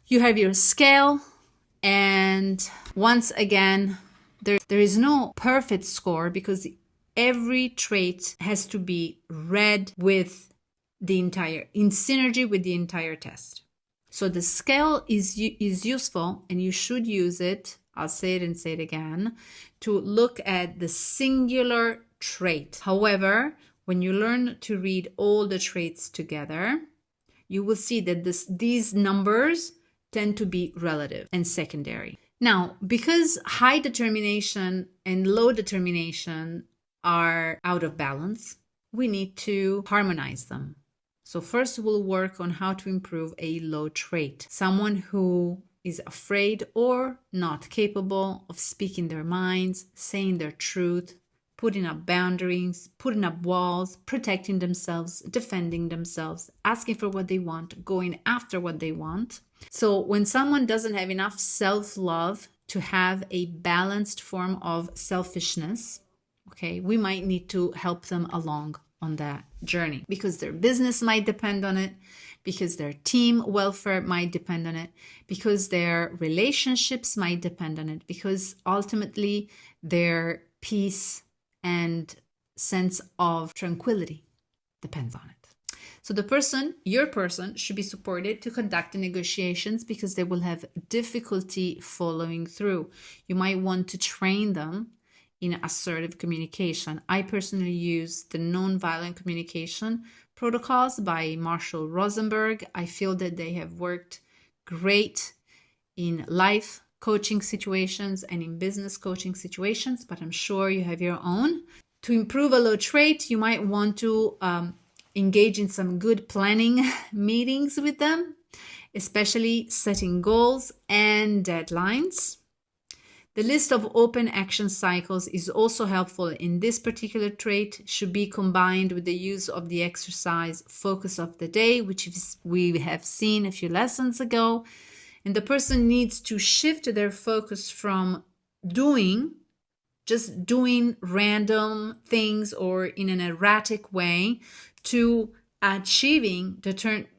You have your scale, and once again, there is no perfect score because every trait has to be read with in synergy with the entire test. So the scale is useful, and you should use it, I'll say it and say it again, to look at the singular trait. However, when you learn to read all the traits together, you will see that these numbers tend to be relative and secondary. Now, because high determination and low determination are out of balance, we need to harmonize them. So first we'll work on how to improve a low trait. Someone who is afraid or not capable of speaking their minds, saying their truth, putting up boundaries, putting up walls, protecting themselves, defending themselves, asking for what they want, going after what they want. So when someone doesn't have enough self-love to have a balanced form of selfishness, okay, we might need to help them along on that journey because their business might depend on it, because their team welfare might depend on it, because their relationships might depend on it, because ultimately their peace and sense of tranquility depends on it. So your person should be supported to conduct the negotiations because they will have difficulty following through. You might want to train them in assertive communication. I personally use the nonviolent communication protocols by Marshall Rosenberg. I feel that they have worked great in life coaching situations and in business coaching situations, but I'm sure you have your own. To improve a low trait, you might want to engage in some good planning meetings with them, especially setting goals and deadlines. The list of open action cycles is also helpful in this particular trait, should be combined with the use of the exercise focus of the day, which we have seen a few lessons ago. And the person needs to shift their focus from just doing random things or in an erratic way to achieving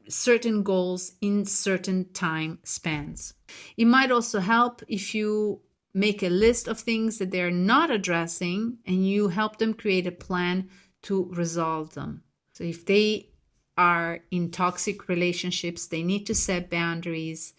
certain goals in certain time spans. It might also help if you make a list of things that they're not addressing and you help them create a plan to resolve them. So if they are in toxic relationships, they need to set boundaries,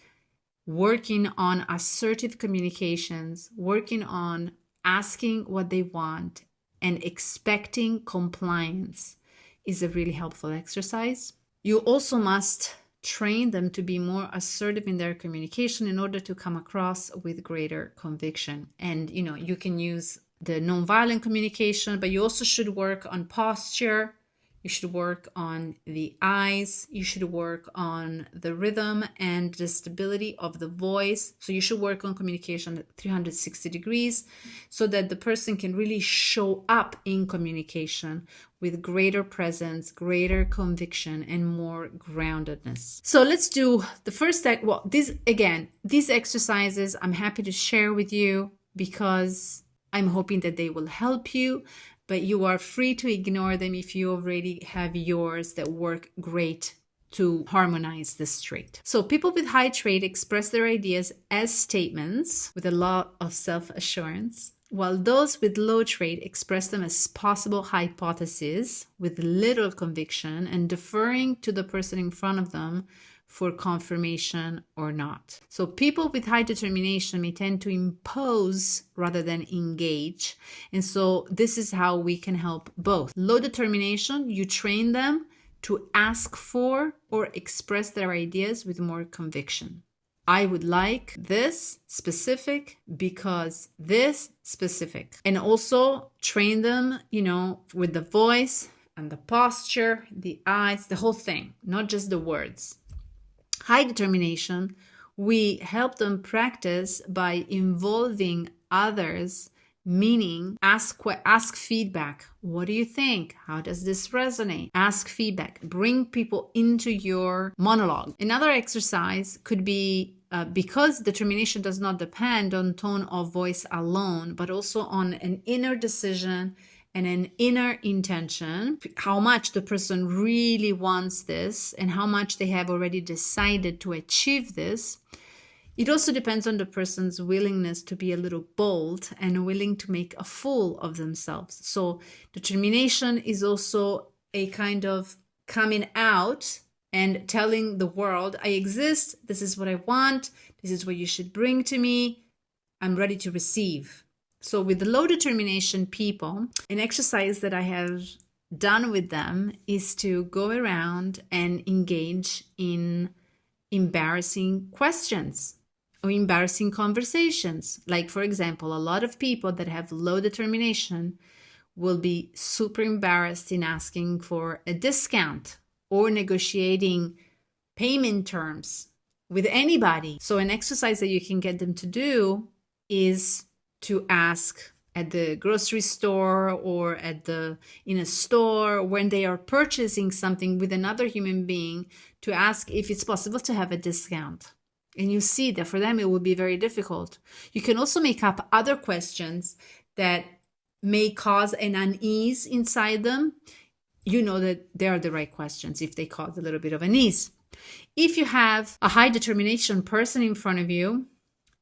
working on assertive communications, working on asking what they want and expecting compliance is a really helpful exercise. You also must train them to be more assertive in their communication in order to come across with greater conviction. And, you can use the nonviolent communication, but you also should work on posture. You should work on the eyes. You should work on the rhythm and the stability of the voice. So you should work on communication at 360 degrees so that the person can really show up in communication with greater presence, greater conviction, and more groundedness. So let's do the first step. Well, these exercises I'm happy to share with you because I'm hoping that they will help you. But you are free to ignore them if you already have yours that work great to harmonize this trait. So people with high trait express their ideas as statements with a lot of self-assurance, while those with low trait express them as possible hypotheses with little conviction and deferring to the person in front of them for confirmation or not. So people with high determination may tend to impose rather than engage. And so this is how we can help both. Low determination, you train them to ask for or express their ideas with more conviction. I would like this specific because this specific. And also train them, with the voice and the posture, the eyes, the whole thing, not just the words. High determination, we help them practice by involving others, meaning ask feedback. What do you think? How does this resonate? Ask feedback. Bring people into your monologue. Another exercise could be because determination does not depend on tone of voice alone, but also on an inner decision and an inner intention, how much the person really wants this and how much they have already decided to achieve this. It also depends on the person's willingness to be a little bold and willing to make a fool of themselves. So determination is also a kind of coming out and telling the world, I exist, this is what I want, this is what you should bring to me, I'm ready to receive. So with the low determination people, an exercise that I have done with them is to go around and engage in embarrassing questions or embarrassing conversations. Like, for example, a lot of people that have low determination will be super embarrassed in asking for a discount or negotiating payment terms with anybody. So an exercise that you can get them to do is to ask at the grocery store or in a store when they are purchasing something with another human being, to ask if it's possible to have a discount. And you see that for them it will be very difficult. You can also make up other questions that may cause an unease inside them. You know that they are the right questions if they cause a little bit of unease. If you have a high determination person in front of you,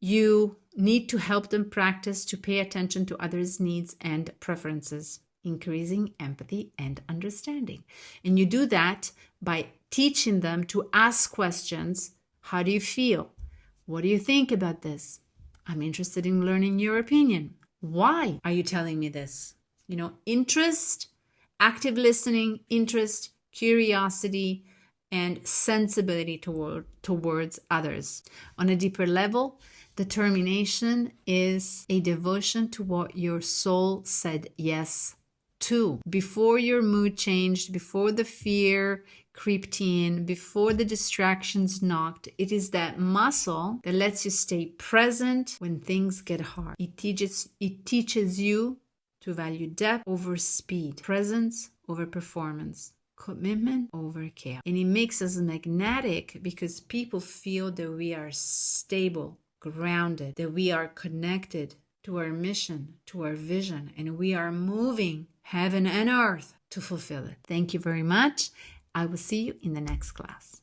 you need to help them practice to pay attention to others' needs and preferences, increasing empathy and understanding. And you do that by teaching them to ask questions. How do you feel? What do you think about this? I'm interested in learning your opinion. Why are you telling me this? Interest, active listening, interest, curiosity, and sensibility towards others. On a deeper level, determination is a devotion to what your soul said yes to. Before your mood changed, before the fear creeped in, before the distractions knocked, it is that muscle that lets you stay present when things get hard. It teaches you to value depth over speed, presence over performance, commitment over care. And it makes us magnetic because people feel that we are stable, grounded, that we are connected to our mission, to our vision, and we are moving heaven and earth to fulfill it. Thank you very much. I will see you in the next class.